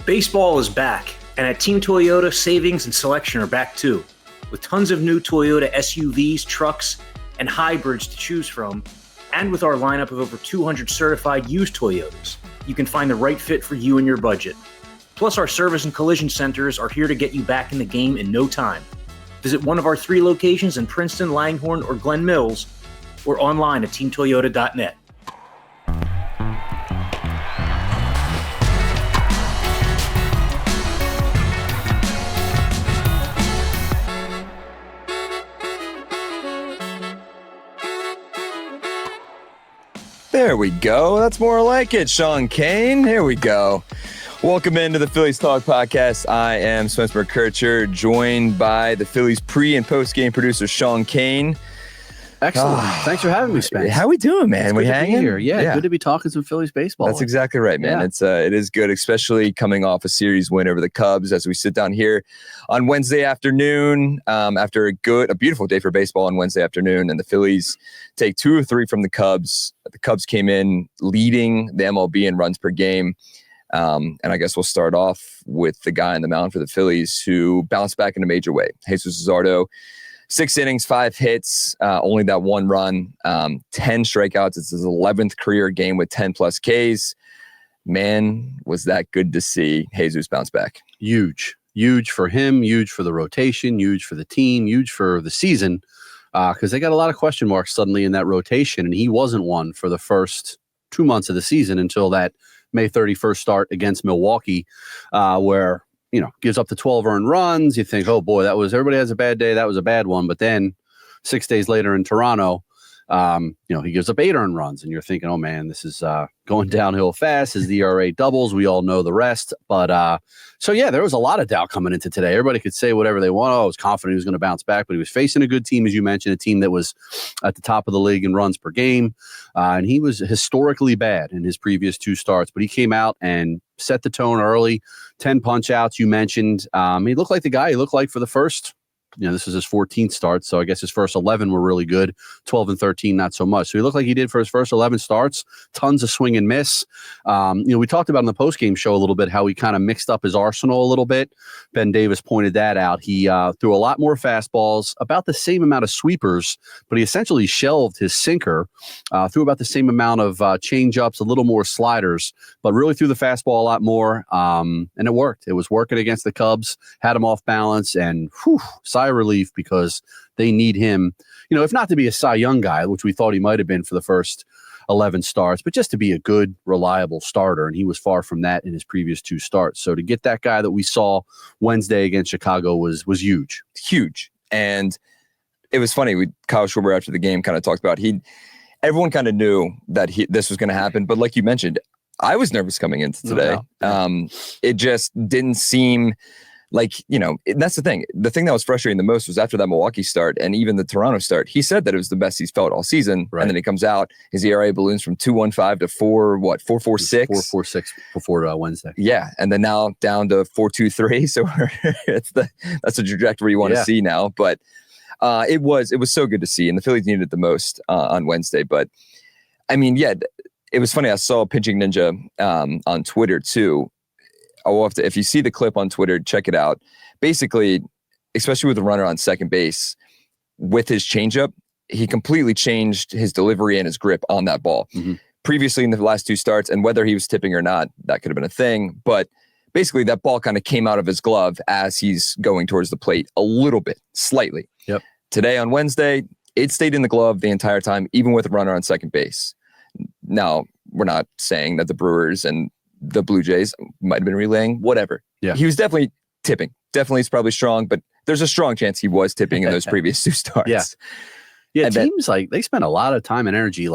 Baseball is back, and at Team Toyota, savings and selection are back too. With tons of new Toyota SUVs, trucks, and hybrids to choose from, and with our lineup of over 200 certified used Toyotas, you can find the right fit for you and your budget. Plus, our service and collision centers are here to get you back in the game in no time. Visit one of our 3 locations in Princeton, Langhorne, or Glen Mills, or online at teamtoyota.net. There we go. That's more like it, Sean Kane. Here we go. Welcome into the Phillies Talk Podcast. I am Spencer McKercher, joined by the Phillies pre- and post-game producer, Sean Kane. Excellent. Thanks for having me, Spence. How we doing, man? It's we good hanging to be here. Yeah, good to be talking some Phillies baseball. That's exactly right, man. Yeah. It is good, especially coming off a series win over the Cubs as we sit down here on Wednesday afternoon after a beautiful day for baseball on Wednesday afternoon, and the Phillies take 2 of 3 from the Cubs. The Cubs came in leading the MLB in runs per game. And I guess we'll start off with the guy on the mound for the Phillies who bounced back in a major way. Jesús Luzardo, 6 innings, 5 hits, only that 1 run, 10 strikeouts. It's his 11th career game with 10 plus Ks. Man, was that good to see Jesús bounce back. Huge for him, huge for the rotation, huge for the team, huge for the season, because they got a lot of question marks suddenly in that rotation, and he wasn't one for the first 2 months of the season until that May 31st start against Milwaukee, where, gives up the 12 earned runs. You think, oh boy, everybody has a bad day. That was a bad one. But then 6 days later in Toronto, he gives up 8 earned runs, and you're thinking, oh man, this is going downhill fast. His ERA doubles. We all know the rest. But so yeah, there was a lot of doubt coming into today. Everybody could say whatever they want. Oh, I was confident he was going to bounce back, but he was facing a good team, as you mentioned, a team that was at the top of the league in runs per game. And he was historically bad in his previous 2 starts, but he came out and set the tone early. 10 punch outs, you mentioned. He looked like the guy he looked like for the first, this is his 14th start, so I guess his first 11 were really good. 12 and 13, not so much. So he looked like he did for his first 11 starts. Tons of swing and miss. We talked about in the postgame show a little bit how he kind of mixed up his arsenal a little bit. Ben Davis pointed that out. He threw a lot more fastballs, about the same amount of sweepers, but he essentially shelved his sinker, threw about the same amount of change-ups, a little more sliders, but really threw the fastball a lot more, and it worked. It was working against the Cubs, had him off balance, and sigh of relief, because they need him, if not to be a Cy Young guy, which we thought he might have been for the first 11 starts, but just to be a good, reliable starter. And he was far from that in his previous 2 starts. So to get that guy that we saw Wednesday against Chicago was huge. Huge. And it was funny. Kyle Schwarber after the game kind of talked about everyone kind of knew that this was going to happen. But like you mentioned, I was nervous coming into today. No doubt. It just didn't seem like, that's the thing. The thing that was frustrating the most was after that Milwaukee start and even the Toronto start, he said that it was the best he's felt all season. Right. And then he comes out, his ERA balloons from 2.15 to 4.46? 4.46 before Wednesday. Yeah. And then now down to 4.23. So that's the trajectory you want to see now. But it was so good to see. And the Phillies needed it the most on Wednesday. But I mean, yeah, it was funny. I saw Pitching Ninja on Twitter too. If you see the clip on Twitter, check it out. Basically, especially with the runner on second base, with his changeup, he completely changed his delivery and his grip on that ball. Mm-hmm. Previously in the last 2 starts, and whether he was tipping or not, that could have been a thing. But basically, that ball kind of came out of his glove as he's going towards the plate a little bit, slightly. Yep. Today on Wednesday, it stayed in the glove the entire time, even with a runner on second base. Now, we're not saying that the Brewers and the Blue Jays might have been relaying, whatever. Yeah. He was definitely tipping. Definitely is probably strong, but there's a strong chance he was tipping in those previous 2 starts. Yeah. And teams they spend a lot of time and energy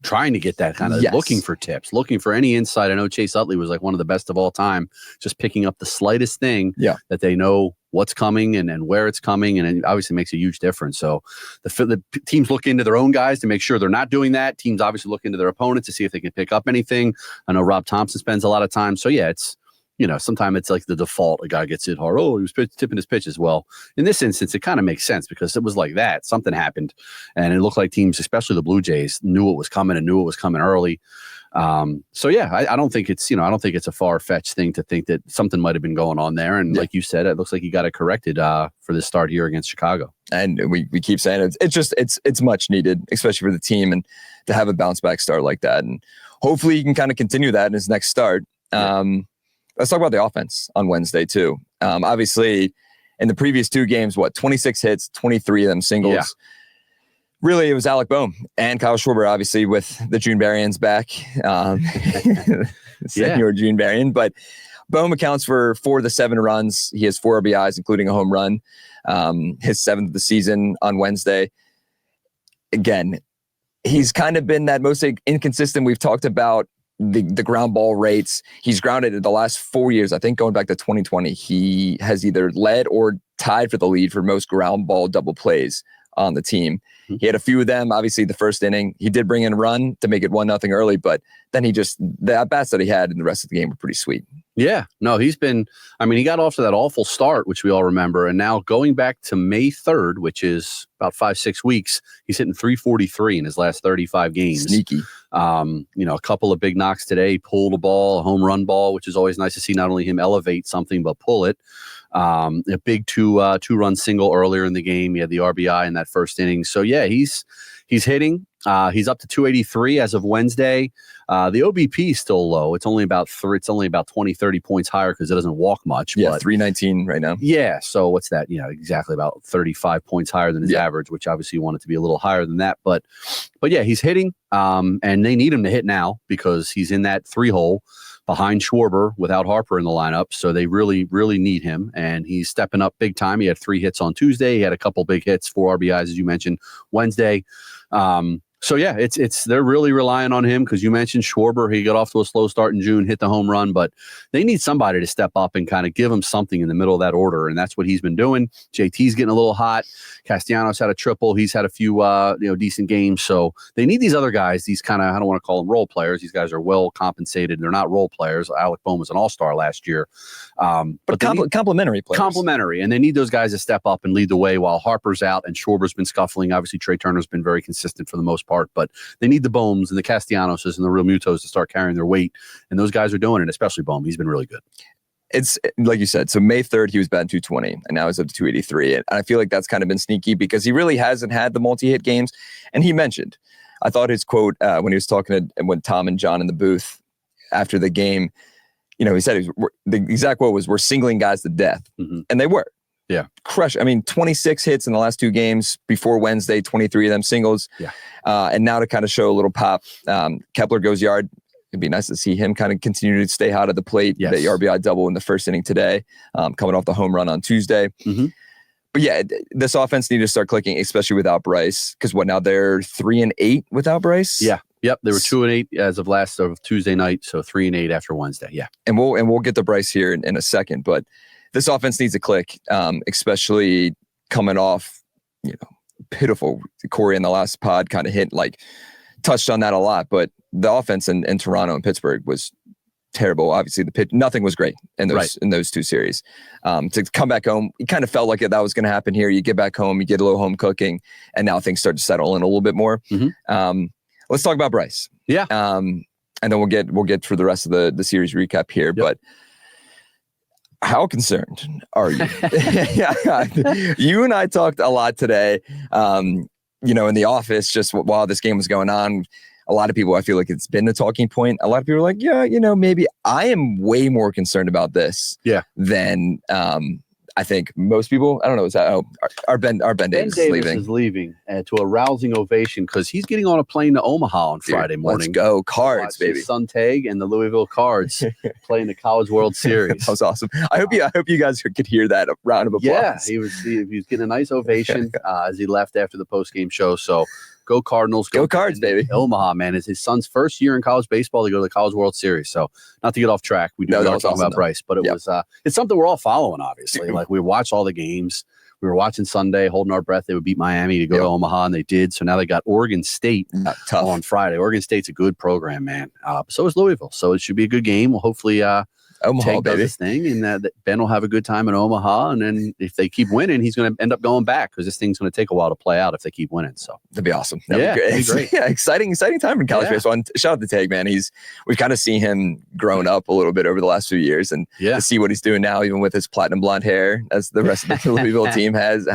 trying to get that kind of looking for tips, looking for any insight. I know Chase Utley was one of the best of all time, just picking up the slightest thing that they know what's coming and where it's coming. And it obviously makes a huge difference. So the teams look into their own guys to make sure they're not doing that. Teams obviously look into their opponents to see if they can pick up anything. I know Rob Thompson spends a lot of time. So yeah, it's, sometimes it's like the default. A guy gets hit hard. Oh, he was tipping his pitches. Well, in this instance, it kind of makes sense because it was like that. Something happened. And it looked like teams, especially the Blue Jays, knew it was coming and knew it was coming early. So yeah, I don't think it's a far-fetched thing to think that something might have been going on there. And like you said, it looks like he got it corrected for this start here against Chicago. And we keep saying it's much needed, especially for the team, and to have a bounce back start like that. And hopefully he can kind of continue that in his next start. Let's talk about the offense on Wednesday too. Obviously in the previous 2 games, 26 hits, 23 of them singles. Yeah. Really, it was Alec Bohm and Kyle Schwarber, obviously, with the June Berrians back. Senior June Berrian. But Bohm accounts for 4 of the 7 runs. He has 4 RBIs, including a home run. His 7th of the season on Wednesday. Again, he's kind of been that most inconsistent. We've talked about the ground ball rates. He's grounded in the last 4 years. I think going back to 2020, he has either led or tied for the lead for most ground ball double plays on the team. He had a few of them. Obviously, the first inning, he did bring in a run to make it 1-0 early, but then the at-bats that he had in the rest of the game were pretty sweet. Yeah, no, he got off to that awful start, which we all remember. And now going back to May 3rd, which is about 5-6 weeks, he's hitting .343 in his last 35 games. Sneaky. A couple of big knocks today, pulled a ball, a home run ball, which is always nice to see not only him elevate something, but pull it. A big two-run single earlier in the game. He had the RBI in that first inning. So yeah, he's hitting. He's up to 283 as of Wednesday. The OBP is still low. It's only about 20, 30 points higher because it doesn't walk much. Yeah, 319 right now. Yeah. So what's that? Exactly about 35 points higher than his average, which obviously you want it to be a little higher than that. But yeah, he's hitting. And they need him to hit now because he's in that 3-hole behind Schwarber without Harper in the lineup. So they really, really need him. And he's stepping up big time. He had 3 hits on Tuesday. He had a couple big hits, 4 RBIs, as you mentioned, Wednesday. So yeah, they're really relying on him because you mentioned Schwarber. He got off to a slow start in June, hit the home run, but they need somebody to step up and kind of give him something in the middle of that order, and that's what he's been doing. JT's getting a little hot. Castellanos had a triple. He's had a few decent games. So they need these other guys. These kind of, I don't want to call them role players. These guys are well compensated. They're not role players. Alec Bohm was an all-star last year, but complimentary players. Complimentary, and they need those guys to step up and lead the way while Harper's out and Schwarber's been scuffling. Obviously, Trey Turner's been very consistent for the most part. But they need the Bohms and the Castellanoses and the Real Mutos to start carrying their weight. And those guys are doing it, especially Bohm. He's been really good. It's like you said. So May 3rd, he was batting 220 and now he's up to 283. And I feel like that's kind of been sneaky because he really hasn't had the multi-hit games. And he mentioned, I thought his quote when he was talking to when Tom and John in the booth after the game, he said the exact quote was, "We're singling guys to death." Mm-hmm. And they were. Yeah. Crush. 26 hits in the last 2 games before Wednesday, 23 of them singles. Yeah. And now to kind of show a little pop, Kepler goes yard. It'd be nice to see him kind of continue to stay hot at the plate. Yes. The RBI double in the first inning today, coming off the home run on Tuesday. Mm-hmm. But yeah, this offense needed to start clicking, especially without Bryce. Because now they're 3-8 without Bryce. Yeah. Yep, they were 2-8 as of last of Tuesday night, so 3-8 after Wednesday. Yeah, and we'll get to Bryce here in a second, but this offense needs to click, especially coming off, pitiful. Corey in the last pod kind of touched on that a lot, but the offense in Toronto and Pittsburgh was terrible. Obviously, nothing was great in those 2 series. To come back home, it kind of felt like that was going to happen here. You get back home, you get a little home cooking, and now things start to settle in a little bit more. Mm-hmm. Let's talk about Bryce. Yeah. And then we'll get through the rest of the series recap here. Yep. But how concerned are you? You and I talked a lot today, in the office, just while this game was going on. A lot of people, I feel like it's been the talking point. A lot of people are like, maybe I am way more concerned about this than I think most people. I don't know. Is that our Ben Davis is leaving to a rousing ovation because he's getting on a plane to Omaha on Friday morning. Let's go Cards, baby! His son Tag and the Louisville Cards playing the College World Series. That was awesome. I hope you guys could hear that round of applause. Yeah, he was getting a nice ovation as he left after the post game show. So. Go Cardinals. Go Cards, baby. Omaha, man. It's his son's first year in college baseball to go to the College World Series. So not to get off track. We were talking about Bryce, but it was it's something we're all following, obviously. Like we watched all the games. We were watching Sunday, holding our breath. They would beat Miami to go to Omaha, and they did. So now they got Oregon State on Friday. Oregon State's a good program, man. So is Louisville. So it should be a good game. Well, hopefully Omaha, Tag does baby. his thing, and that Ben will have a good time in Omaha. And then if they keep winning, he's going to end up going back because this thing's going to take a while to play out if they keep winning. So that'd be awesome. That'd be great. Yeah, exciting time in college baseball. And shout out to Tag, man. We've kind of seen him grown up a little bit over the last few years, and to see what he's doing now, even with his platinum blonde hair, as the rest of the Louisville team has.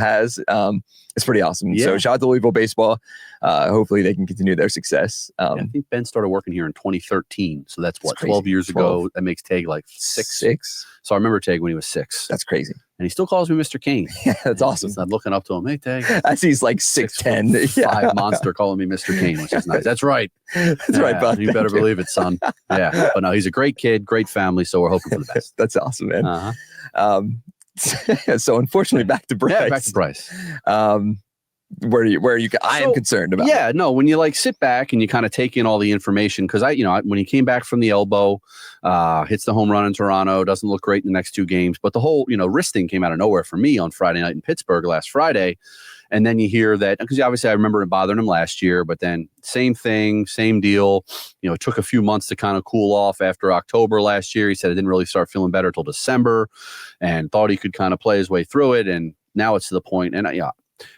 It's pretty awesome. Yeah. So shout out to Louisville baseball. Hopefully they can continue their success. I think Ben started working here in 2013. So that's 12 years ago. That makes Tag like six. So I remember Tag when he was 6. That's crazy. And he still calls me Mr. Kane. Yeah, that's awesome. I'm looking up to him. Hey, Tag. As he's like 6'10". 5 monster calling me Mr. Kane, which is nice. That's right. That's right, bud. You better believe it, son. Yeah. But no, he's a great kid, great family. So we're hoping for the best. That's awesome, man. So unfortunately, back to Bryce. Yeah, back to Bryce. Where are you? I am concerned about. Yeah, no. When you like sit back and you kind of take in all the information, because when he came back from the elbow, hits the home run in Toronto, doesn't look great in the next 2 games, but the whole wrist thing came out of nowhere for me on Friday night in Pittsburgh last Friday, and then you hear that because obviously I remember it bothering him last year, but then same thing, same deal. It took a few months to kind of cool off after October last year. He said it didn't really start feeling better till December, and thought he could kind of play his way through it, and now it's to the point, and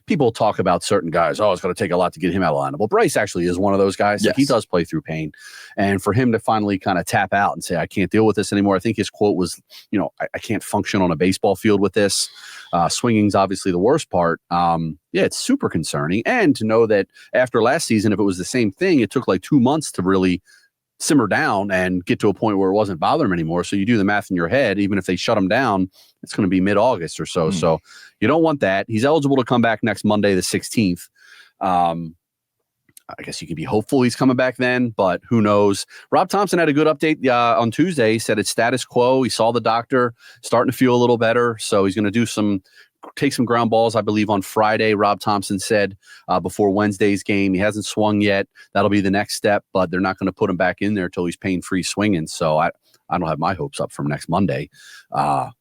people talk about certain guys. Oh, it's going to take a lot to get him out of the lineup. Well, Bryce actually is one of those guys. Yes. He does play through pain. And for him to finally kind of tap out and say, I can't deal with this anymore. I think his quote was, I can't function on a baseball field with this. Swinging's obviously the worst part. It's super concerning. And to know that after last season, if it was the same thing, it took like 2 months to really simmer down and get to a point where it wasn't bothering him anymore. So you do the math in your head, even if they shut him down, it's going to be mid-August or so. So you don't want that. He's eligible to come back next Monday, the 16th. I guess you can be hopeful he's coming back then, but who knows? Rob Thompson had a good update on Tuesday. He said it's status quo. He saw the doctor, starting to feel a little better. So he's going to take some ground balls, I believe, on Friday. Rob Thompson said before Wednesday's game. He hasn't swung yet. That'll be the next step, but they're not going to put him back in there until he's pain-free swinging. So I don't have my hopes up from next Monday.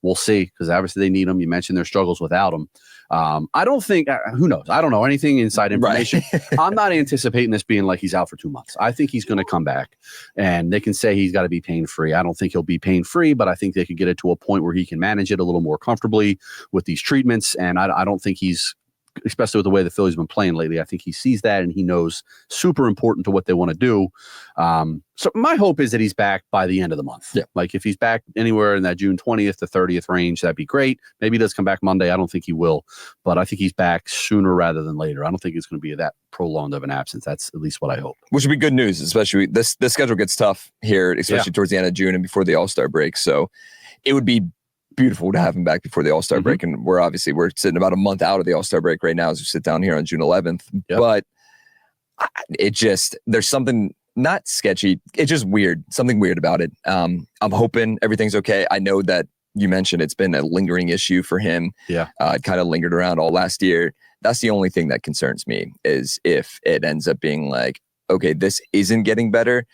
We'll see, because obviously they need him. You mentioned their struggles without him. I don't think, who knows? I don't know anything inside information. Right. I'm not anticipating this being like he's out for 2 months. I think he's going to come back, and they can say he's got to be pain-free. I don't think he'll be pain-free, but I think they could get it to a point where he can manage it a little more comfortably with these treatments. And I don't think he's, especially with the way the Phillies have been playing lately, I think he sees that and he knows super important to what they want to do. So my hope is that he's back by the end of the month. Yeah. Like if he's back anywhere in that June 20th to 30th range, that'd be great. Maybe he does come back Monday. I don't think he will, but I think he's back sooner rather than later. I don't think it's going to be that prolonged of an absence. That's at least what I hope. Which would be good news, especially this schedule gets tough here, especially towards the end of June and before the All-Star break. So it would be beautiful to have him back before the All-Star break. And we're sitting about a month out of the All-Star break right now as we sit down here on June 11th. Yep. But there's something not sketchy. It's just weird, something weird about it. I'm hoping everything's okay. I know that you mentioned it's been a lingering issue for him. Yeah. It kind of lingered around all last year. That's the only thing that concerns me is if it ends up being like, okay, this isn't getting better.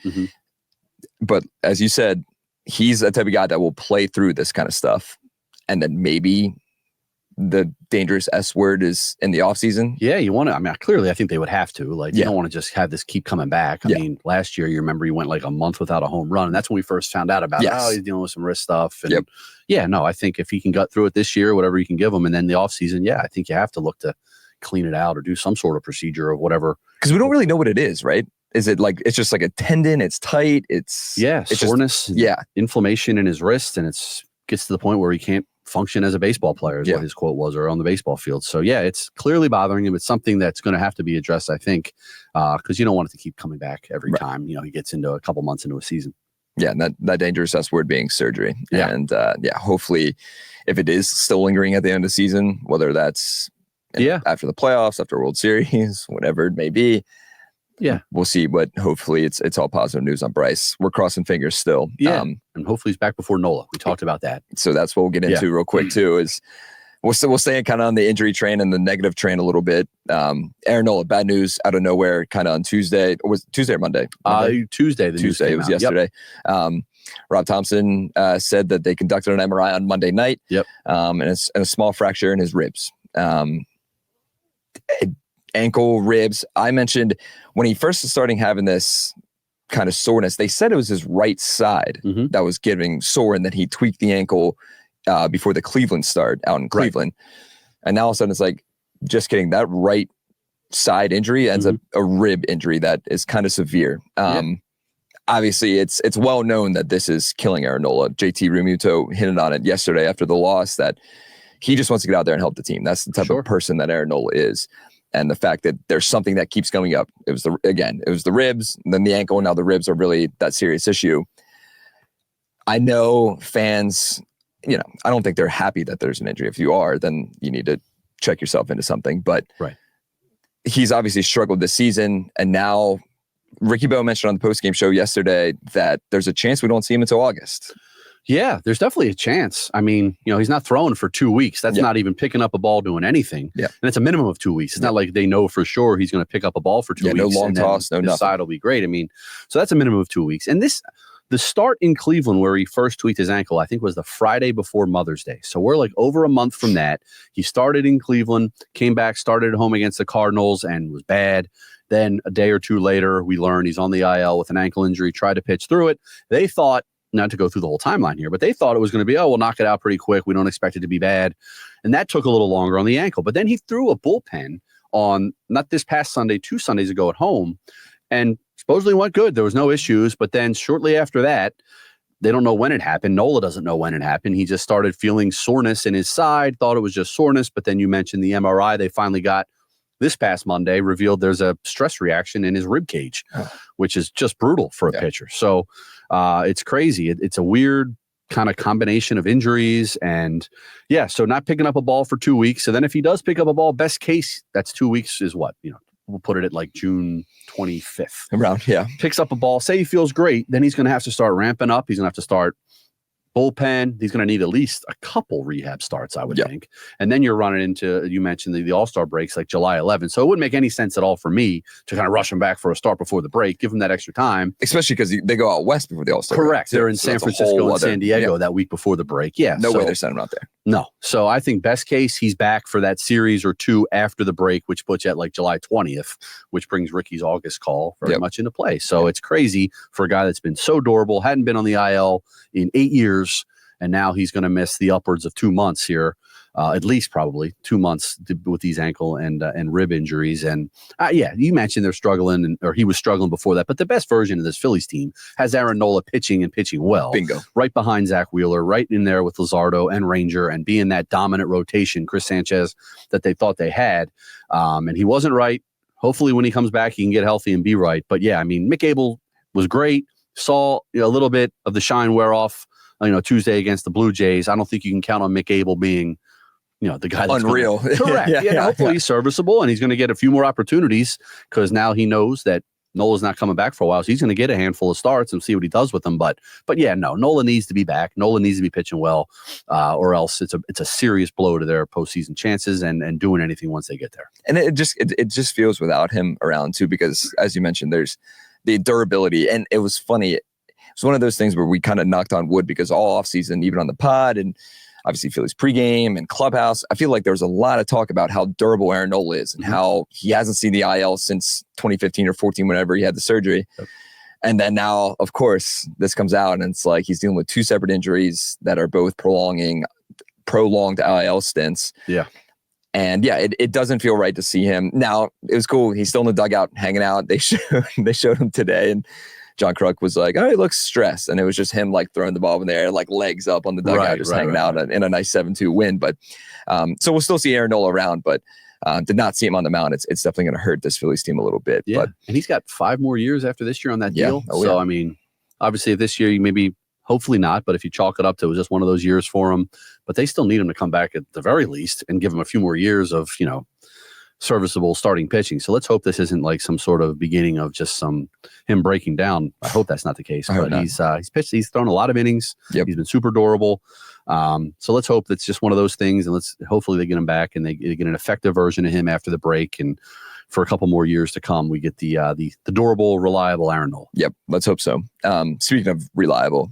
But as you said, he's the type of guy that will play through this kind of stuff. And then maybe the dangerous S word is in the offseason. Yeah, you want to. Clearly, I think they would have to. Like, you don't want to just have this keep coming back. I mean, last year, you remember he went like a month without a home run. And that's when we first found out about he's dealing with some wrist stuff. And I think if he can gut through it this year, whatever you can give him, and then the offseason, I think you have to look to clean it out or do some sort of procedure or whatever. Because we don't really know what it is, right? Is it like, it's just like a tendon, it's tight, it's soreness, inflammation in his wrist, and gets to the point where he can't function as a baseball player is what his quote was, or on the baseball field. So it's clearly bothering him. It's something that's going to have to be addressed, I think, because you don't want it to keep coming back every time, he gets into a couple months into a season. Yeah, and that dangerous S word being surgery. Yeah. And hopefully if it is still lingering at the end of the season, whether that's after the playoffs, after World Series, whatever it may be, we'll see. But hopefully it's all positive news on Bryce. We're crossing fingers still. And hopefully he's back before Nola. We talked about that. So that's what we'll get into real quick too, is we'll stay kind of on the injury train and the negative train a little bit. Aaron Nola, bad news out of nowhere kind of on Tuesday. Or was it Tuesday or Monday? Tuesday. Tuesday. It was yesterday. Rob Thompson said that they conducted an MRI on Monday night. And it's a small fracture in his ribs. Ankle, ribs. I mentioned when he first started having this kind of soreness. They said it was his right side that was getting sore, and that he tweaked the ankle before the Cleveland start out in Cleveland. Right. And now all of a sudden it's like, just kidding, that right side injury ends up a rib injury that is kind of severe. Obviously, it's well known that this is killing Aaron Nola. JT Realmuto hinted on it yesterday after the loss, that he just wants to get out there and help the team. That's the type of person that Aaron Nola is. And the fact that there's something that keeps coming up. It was the ribs, and then the ankle, and now the ribs are really that serious issue. I know fans, I don't think they're happy that there's an injury. If you are, then you need to check yourself into something. But he's obviously struggled this season, and now Ricky Bowe mentioned on the postgame show yesterday that there's a chance we don't see him until August. Yeah, there's definitely a chance. I mean, he's not throwing for 2 weeks. That's not even picking up a ball doing anything. Yeah. And it's a minimum of 2 weeks. It's not like they know for sure he's going to pick up a ball for 2 weeks. No long toss, no nothing. Side will be great. I mean, so that's a minimum of 2 weeks. And the start in Cleveland where he first tweaked his ankle, I think was the Friday before Mother's Day. So we're like over a month from that. He started in Cleveland, came back, started at home against the Cardinals, and was bad. Then a day or two later, we learned he's on the IL with an ankle injury, tried to pitch through it. They thought, not to go through the whole timeline here, but they thought it was going to be, we'll knock it out pretty quick. We don't expect it to be bad. And that took a little longer on the ankle. But then he threw a bullpen on, not this past Sunday, 2 Sundays ago at home, and supposedly went good. There was no issues. But then shortly after that, they don't know when it happened. Nola doesn't know when it happened. He just started feeling soreness in his side, thought it was just soreness. But then you mentioned the MRI they finally got this past Monday, revealed there's a stress reaction in his rib cage, which is just brutal for a pitcher. So it's crazy. It's a weird kind of combination of injuries. And so not picking up a ball for 2 weeks. So then if he does pick up a ball, best case, that's 2 weeks is what? We'll put it at like June 25th. Around, Picks up a ball, say he feels great, then he's going to have to start ramping up. He's going to have to start bullpen. He's going to need at least a couple rehab starts, I would think. And then you're running into, you mentioned the All-Star breaks like July 11th. So it wouldn't make any sense at all for me to kind of rush him back for a start before the break, give him that extra time. Especially because they go out west before the All-Star Correct. break. They're in San Francisco and San Diego that week before the break. No way they're sending him out there. No. So I think best case, he's back for that series or two after the break, which puts you at like July 20th, which brings Ricky's August call very much into play. So it's crazy for a guy that's been so durable, hadn't been on the IL in 8 years, and now he's going to miss the upwards of 2 months here, at least probably 2 months with these ankle and rib injuries. And you mentioned they're struggling, or he was struggling before that. But the best version of this Phillies team has Aaron Nola pitching well. Bingo. Right behind Zack Wheeler, right in there with Luzardo and Ranger, and being that dominant rotation, Chris Sanchez, that they thought they had. And he wasn't right. Hopefully when he comes back, he can get healthy and be right. But Mick Abel was great. Saw a little bit of the shine wear off Tuesday against the Blue Jays. I don't think you can count on Mick Abel being, the guy that's unreal. Correct. Hopefully he's serviceable, and he's going to get a few more opportunities because now he knows that Nola's not coming back for a while. So he's going to get a handful of starts and see what he does with them. But Nola needs to be back. Nola needs to be pitching well, or else it's a serious blow to their postseason chances and doing anything once they get there. And it just feels without him around too, because as you mentioned, there's the durability, and it was funny. It's one of those things where we kind of knocked on wood because all offseason, even on the pod and obviously Phillies pregame and clubhouse, I feel like there was a lot of talk about how durable Aaron Nola is and how he hasn't seen the IL since 2015 or 14, whenever he had the surgery. Yep. And then now, of course, this comes out and it's like he's dealing with 2 separate injuries that are both prolonged IL stints. Yeah. And it doesn't feel right to see him. Now, it was cool. He's still in the dugout hanging out. They showed him today, and John Kruk was like, he looks stressed. And it was just him like throwing the ball in the air, like legs up on the dugout, hanging out in a nice 7-2 win. But so we'll still see Aaron Nola around, but did not see him on the mound. It's definitely going to hurt this Phillies team a little bit. Yeah. But, and he's got 5 more years after this year on that deal. I mean, obviously if this year you maybe, hopefully not, but if you chalk it up to it was just one of those years for him, but they still need him to come back at the very least and give him a few more years of, serviceable starting pitching. So let's hope this isn't like some sort of beginning of just him breaking down. I hope that's not the case, but he's pitched, he's thrown a lot of innings. Yep. He's been super durable. So let's hope that's just one of those things, and hopefully they get him back and they get an effective version of him after the break. And for a couple more years to come, we get the durable, reliable Aaron Nola. Yep. Let's hope so. Speaking of reliable,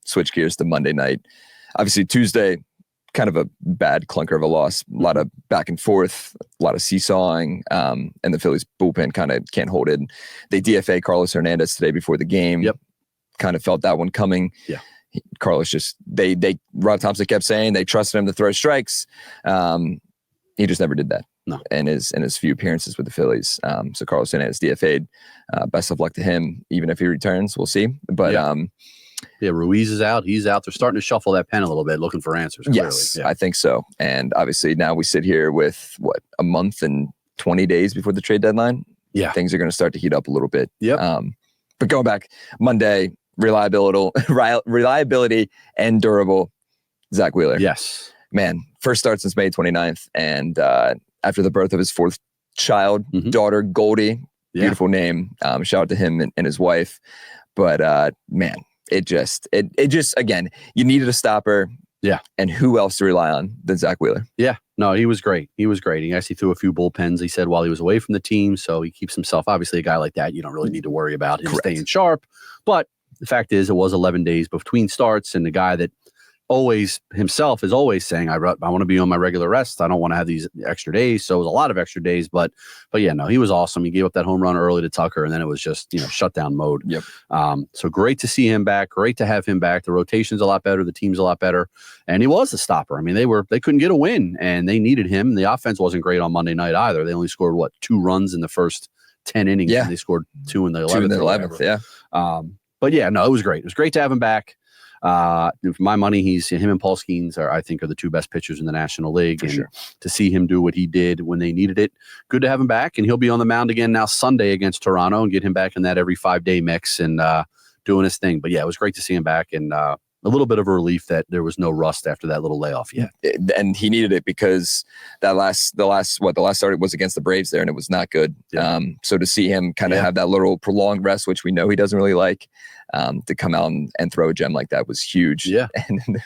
switch gears to Monday night. Obviously Tuesday, kind of a bad clunker of a loss. A lot of back and forth, a lot of seesawing, and the Phillies bullpen kind of can't hold it. They DFA Carlos Hernandez today before the game. Yep. Kind of felt that one coming. Yeah. Carlos just, Rob Thompson kept saying they trusted him to throw strikes. He just never did that. No. In his few appearances with the Phillies. So Carlos Hernandez DFA'd. Best of luck to him, even if he returns. We'll see. But Ruiz is out. He's out. They're starting to shuffle that pen a little bit, looking for answers. Clearly. Yes, I think so. And obviously now we sit here with a month and 20 days before the trade deadline. Yeah. Things are going to start to heat up a little bit. Yep. But going back, Monday, reliability and durable Zack Wheeler. Yes. Man, first start since May 29th. And after the birth of his fourth child, daughter, Goldie, beautiful name. Shout out to him and his wife. But man, it just, again, you needed a stopper. Yeah. And who else to rely on than Zack Wheeler? Yeah. No, he was great. He actually threw a few bullpens, he said, while he was away from the team. So he keeps himself, obviously a guy like that, you don't really need to worry about him staying sharp. But the fact is, it was 11 days between starts, and the guy that himself is always saying, I want to be on my regular rest. I don't want to have these extra days. So it was a lot of extra days, but yeah, no, he was awesome. He gave up that home run early to Tucker, and then it was just, shutdown mode. Yep. So great to see him back. Great to have him back. The rotation's a lot better. The team's a lot better. And he was a stopper. I mean, they couldn't get a win, and they needed him. The offense wasn't great on Monday night either. They only scored 2 runs in the first 10 innings. Yeah. And they scored 2 in the 11th. 2 in the 11th. Yeah. But yeah, no, it was great. It was great to have him back. For my money, him and Paul Skeens I think are the 2 best pitchers in the National League. For sure. To see him do what he did when they needed it, good to have him back. And he'll be on the mound again now Sunday against Toronto, and get him back in that every 5-day mix and doing his thing. But yeah, it was great to see him back, and a little bit of a relief that there was no rust after that little layoff yet. And he needed it because the last start was against the Braves there, and it was not good. Yeah. So to see him kind of have that little prolonged rest, which we know he doesn't really like, to come out and throw a gem like that was huge. Yeah. And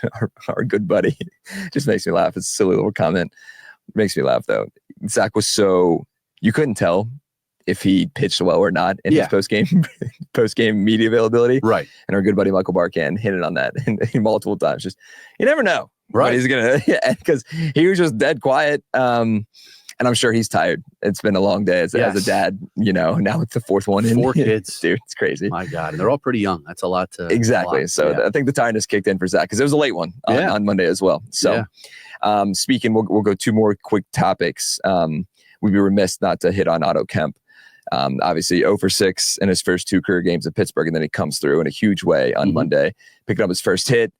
our good buddy just makes me laugh. It's a silly little comment. Makes me laugh though. Zach was you couldn't tell if he pitched well or not in his post-game media availability. Right. And our good buddy Michael Barkan hit it on that multiple times. Just, you never know. Right. But he's going to, because he was just dead quiet. And I'm sure he's tired. It's been a long day as a dad, now it's the 4th one. 4 kids. Dude, it's crazy. My God. And they're all pretty young. That's a lot to. Exactly. So I think the tiredness kicked in for Zach because it was a late one on Monday as well. So speaking, we'll go 2 more quick topics. We'd be remiss not to hit on Otto Kemp. Obviously 0 for 6 in his first 2 career games in Pittsburgh, and then he comes through in a huge way on Monday, picking up his first hit.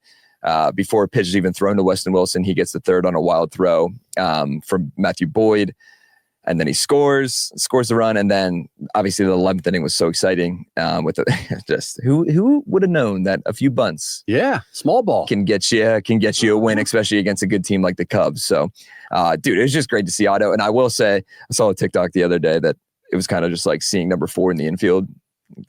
Before a pitch is even thrown to Weston Wilson, he gets the third on a wild throw from Matthew Boyd, and then he scores the run, and then obviously the 11th inning was so exciting. With just who would have known that a few bunts, small ball can get you a win, especially against a good team like the Cubs. So, dude, it was just great to see Otto. And I will say, I saw a TikTok the other day that it was kind of just like seeing number 4 in the infield.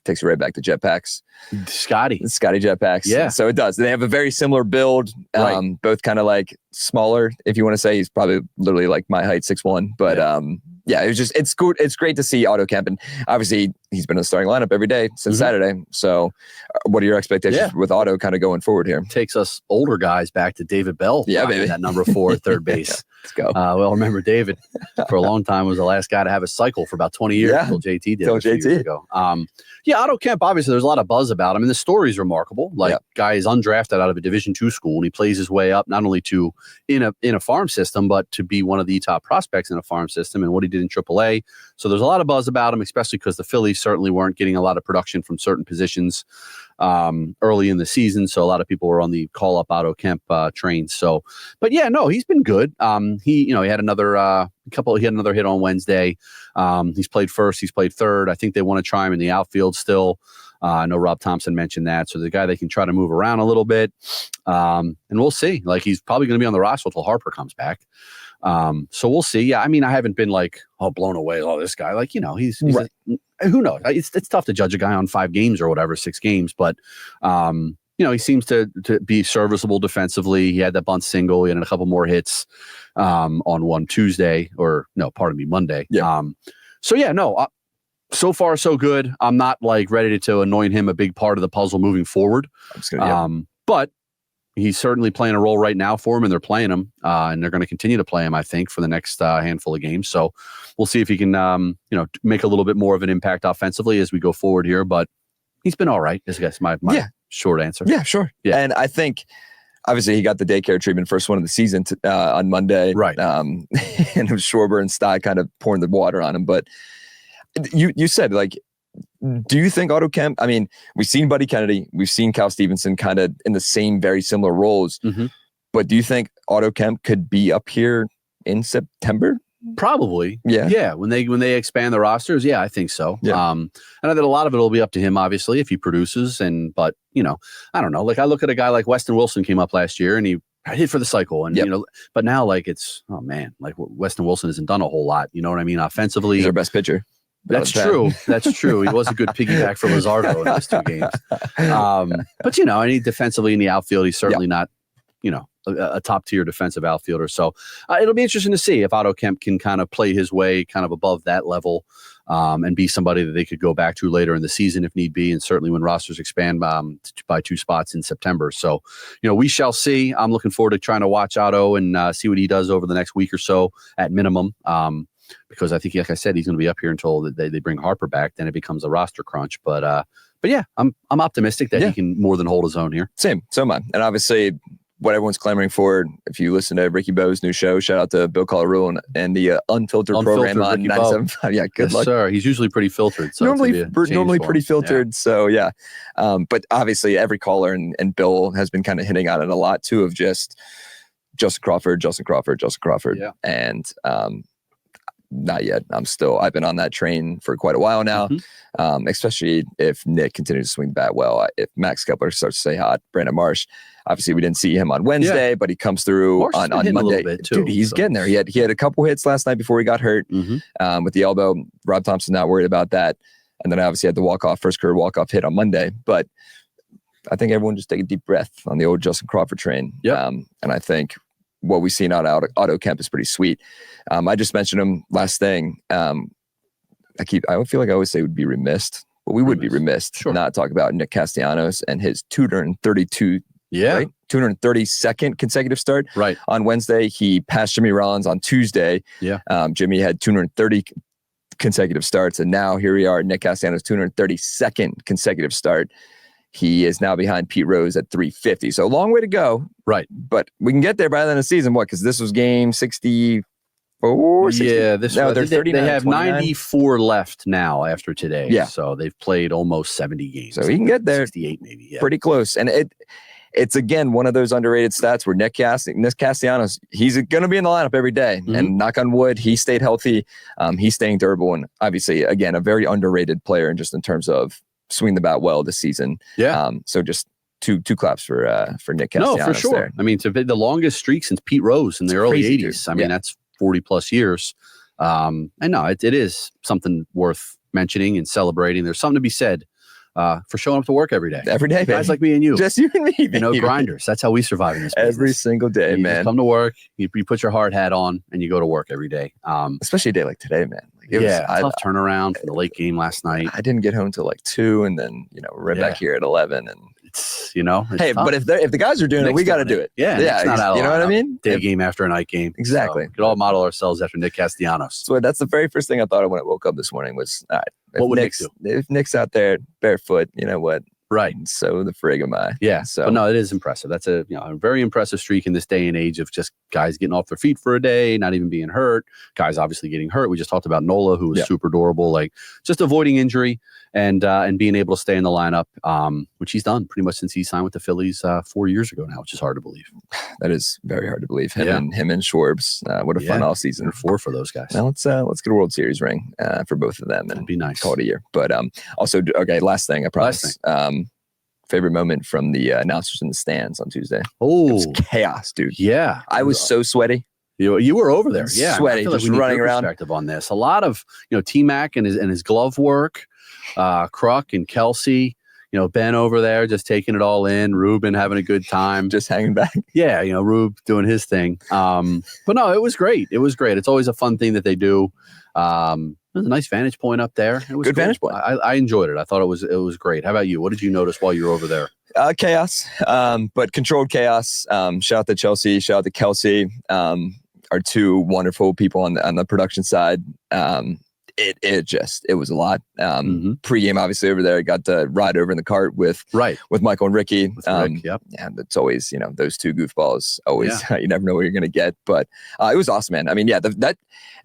Takes you right back to Jetpacks. Scotty Jetpacks. Yeah. So it does. They have a very similar build. Both kind of like smaller, if you want to say. He's probably literally like my height, 6'1". But it was just, it's good. It's great to see Otto Kemp. And obviously he's been in the starting lineup every day since Saturday. So what are your expectations with Otto kind of going forward here? Takes us older guys back to David Bell. Yeah, baby. That number 4 at third base. Let's go. Well, remember David for a long time was the last guy to have a cycle for about 20 years until JT did a few years ago. Otto Kemp, obviously there's a lot of buzz about him, and the story is remarkable. Guy is undrafted out of a Division II school, and he plays his way up not only to in a farm system, but to be one of the top prospects in a farm system, and what he did in AAA. So there's a lot of buzz about him, especially because the Phillies certainly weren't getting a lot of production from certain positions early in the season. So a lot of people were on the call up Otto Kemp train. So, but he's been good. He had another he had another hit on Wednesday. He's played first, he's played third. I think they want to try him in the outfield still. I know Rob Thompson mentioned that. So the guy they can try to move around a little bit. And we'll see. Like, he's probably going to be on the roster until Harper comes back. So we'll see. Yeah, I mean, I haven't been like, blown away. This guy, like, he's right. Who knows? It's tough to judge a guy on 5 games or whatever, 6 games. But, he seems to be serviceable defensively. He had that bunt single. He had a couple more hits on one Tuesday, Monday. Yeah. So far, so good. I'm not like ready to anoint him a big part of the puzzle moving forward. But he's certainly playing a role right now for him, and they're playing him, and they're going to continue to play him, I think, for the next handful of games. So we'll see if he can, make a little bit more of an impact offensively as we go forward here. But he's been all right. I guess my short answer. Yeah, sure. Yeah, and I think obviously he got the daycare treatment first one of the season on Monday, right? And it was Schwarber and Sty kind of pouring the water on him. But you said, like, do you think Otto Kemp? I mean, we've seen Buddy Kennedy, we've seen Cal Stevenson kind of in the same, very similar roles. Mm-hmm. But do you think Otto Kemp could be up here in September? Probably. Yeah. When they expand the rosters, I think so. Yeah. I know that a lot of it will be up to him, obviously, if he produces. But I don't know. Like, I look at a guy like Weston Wilson came up last year and he hit for the cycle, and but now, like, it's, oh man, like Weston Wilson hasn't done a whole lot. You know what I mean? Offensively, he's our best pitcher. That's true. That's true. He was a good piggyback for Luzardo in those 2 games. But I need defensively in the outfield. He's certainly not, a top tier defensive outfielder. So it'll be interesting to see if Otto Kemp can kind of play his way kind of above that level, and be somebody that they could go back to later in the season if need be, and certainly when rosters expand by 2 spots in September. So, we shall see. I'm looking forward to trying to watch Otto and see what he does over the next week or so at minimum. Because I think, like I said, he's going to be up here until they bring Harper back. Then it becomes a roster crunch. But yeah, I'm optimistic that he can more than hold his own here. Same. So am I. And obviously, what everyone's clamoring for, if you listen to Ricky Bo's new show, shout out to Bill Collaroo and the Unfiltered program on 97.5. Yeah, good luck. Sir. He's usually pretty filtered. So normally pretty filtered. Yeah. So yeah. But obviously, every caller and Bill has been kind of hitting on it a lot too, of just Justin Crawford. Yeah. And not yet. I've been on that train for quite a while now, especially if Nick continues to swing the bat well. If Max Kepler starts to stay hot, Brandon Marsh, obviously we didn't see him on Wednesday, but he comes through on Monday. Dude, he's getting there. He had a couple hits last night before he got hurt with the elbow. Rob Thompson not worried about that. And then obviously had the first career walk-off hit on Monday. But I think everyone just take a deep breath on the old Justin Crawford train. And I think what we've seen out of Otto Kemp is pretty sweet. I just mentioned him last thing. I feel like I always say would be remiss, but we would be remiss not talk about Nick Castellanos and his 232, 232nd consecutive start. Right. On Wednesday, he passed Jimmy Rollins on Tuesday. Yeah. Jimmy had 230 consecutive starts, and now here we are, Nick Castellanos' 232nd consecutive start. He is now behind Pete Rose at 350. So a long way to go. Right. But we can get there by the end of the season. What? Because this was game 64. 60? Yeah. They're 39. They have 29. 94 left now after today. Yeah. So they've played almost 70 games. So he can get there. 68 maybe. Yeah. Pretty close. And it's again one of those underrated stats where Nick Castellanos, he's going to be in the lineup every day. And knock on wood, he stayed healthy. He's staying durable. And obviously, again, a very underrated player just in terms of swing the bat well this season. Yeah. So just two claps for Nick Castellanos. No, for sure. There. I mean, to be the longest streak since Pete Rose in the early crazy, 80s. dude. I mean, that's 40 plus years. And no, it is something worth mentioning and celebrating. There's something to be said for showing up to work every day. Every day, guys like me and you. Just you and me. Grinders. That's how we survive in this business. Every single day, you man. Just come to work, you put your hard hat on, and you go to work every day. Especially a day like today, man. Tough turnaround for the late game last night. I didn't get home till like 2, and then we're back here at 11. And it's hey, tough. but if the guys are doing it, we got to do it. Yeah, It's not out. You know what I mean? Day game after a night game. Exactly. So we could all model ourselves after Nick Castellanos. So that's the very first thing I thought of when I woke up this morning was, all right, what would Nick do? If Nick's out there barefoot, you know what? Right. So the frig am I. Yeah. So but no, it is impressive. That's a very impressive streak in this day and age of just guys getting off their feet for a day, not even being hurt. Guys obviously getting hurt. We just talked about Nola, who was super durable, like just avoiding injury and being able to stay in the lineup, which he's done pretty much since he signed with the Phillies 4 years ago now, which is hard to believe. That is very hard to believe. Him and Schwarbs. What a fun offseason. Or 4 for those guys. Now let's get a World Series ring for both of them. And that'd be nice. Call it a year. But also, okay, last thing, I promise. Favorite moment from the announcers in the stands on Tuesday. Oh, it was chaos, dude. Yeah. I was so sweaty. You were over there. Yeah. Sweaty, just running around. Perspective on this. A lot of, T-Mac and his glove work, Kruk and Kelsey, Ben over there just taking it all in, Ruben having a good time. Just hanging back. Yeah. Rube doing his thing. But no, it was great. It was great. It's always a fun thing that they do. It was a nice vantage point up there. It was good vantage point. I enjoyed it. I thought it was great. How about you? What did you notice while you were over there? Chaos, but controlled chaos. Shout out to Chelsea, shout out to Kelsey, our two wonderful people on the production side. It was a lot. Pre-game, obviously, over there, got to ride over in the cart with Michael and Ricky. Rick, yep. And it's always, those two goofballs, always, you never know what you're going to get. But it was awesome, man. I mean, that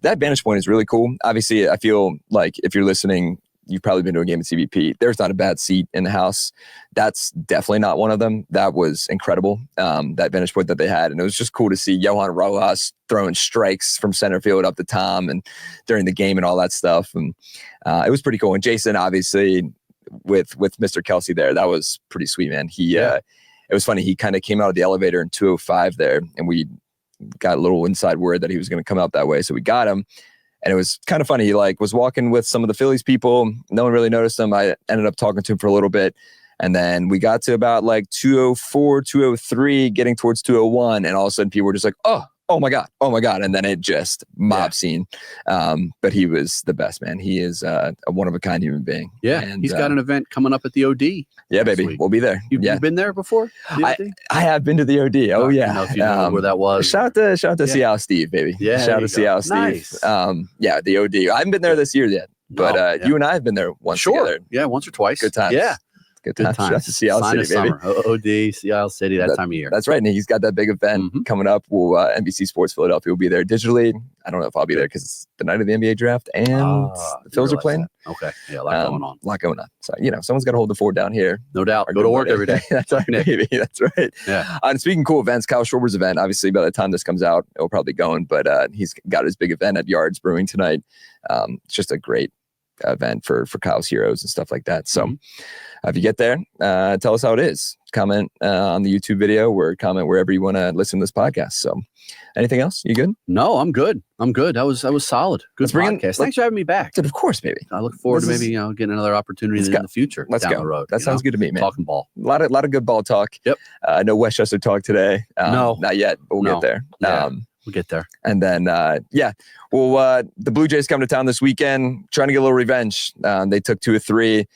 vantage point is really cool. Obviously, I feel like if you're listening, you've probably been to a game at CBP. There's not a bad seat in the house. That's definitely not one of them. That was incredible, that vantage point that they had. And it was just cool to see Johan Rojas throwing strikes from center field up to Tom and during the game and all that stuff. And it was pretty cool. And Jason, obviously, with Mr. Kelsey there, that was pretty sweet, man. It was funny. He kind of came out of the elevator in 205 there, and we got a little inside word that he was going to come out that way. So we got him. And it was kind of funny. He was walking with some of the Phillies people. No one really noticed him. I ended up talking to him for a little bit. And then we got to about 204, 203, getting towards 201. And all of a sudden people were just like, oh my God. And then it just mob scene. But he was the best, man. He is a one-of-a-kind human being. Yeah, and he's got an event coming up at the OD. Yeah, baby. Week. We'll be there. You've been there before? I have been to the OD. Oh, yeah. I don't know if you know where that was. Shout out to Seattle Steve, baby. Yeah, shout out to Seattle Steve. Nice. The OD. I haven't been there this year yet, but you and I have been there once together. Yeah, once or twice. Good times. Yeah. Good times. Shout out to Seattle City, baby. OD, Seattle City, that time of year. That's right. And he's got that big event coming up. NBC Sports Philadelphia will be there digitally. I don't know if I'll be there because it's the night of the NBA draft and the Phils are playing. That. Okay. Yeah, a lot going on. So, someone's got to hold the fort down here. No doubt. Go to work every day. That's right, baby. That's right. Yeah. And speaking of cool events, Kyle Schwarber's event, obviously by the time this comes out, it'll probably be going, but he's got his big event at Yards Brewing tonight. It's just a great event for Kyle's heroes and stuff like that. So if you get there, tell us how it is. Comment on the YouTube video or comment wherever you want to listen to this podcast. So anything else? You good? No, I'm good. That was solid. Good podcast. Thanks for having me back. Of course, baby. I look forward to maybe getting another opportunity in the future. Let's down go. The road. That sounds good to me, man. Talking ball. A lot of good ball talk. Yep. No Westchester talk today. No, not yet. But we'll get there. Yeah. We'll get there. And then, the Blue Jays come to town this weekend, trying to get a little revenge. They took 2 of 3.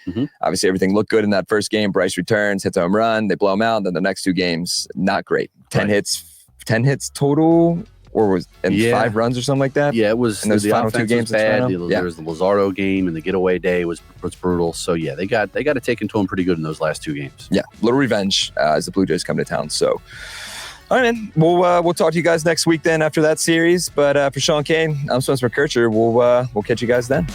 Obviously, everything looked good in that first game. Bryce returns, hits a home run. They blow him out. Then the next 2 games, not great. 10 hits total, or was 5 runs or something like that? Yeah, it was. And those final 2 games bad. There was the Luzardo game, and the getaway day was brutal. So yeah, they got it taken to them pretty good in those last 2 games. Yeah, a little revenge as the Blue Jays come to town. So. All right, man. We'll talk to you guys next week then after that series. But for Sean Kane, I'm Spencer McKercher. We'll catch you guys then.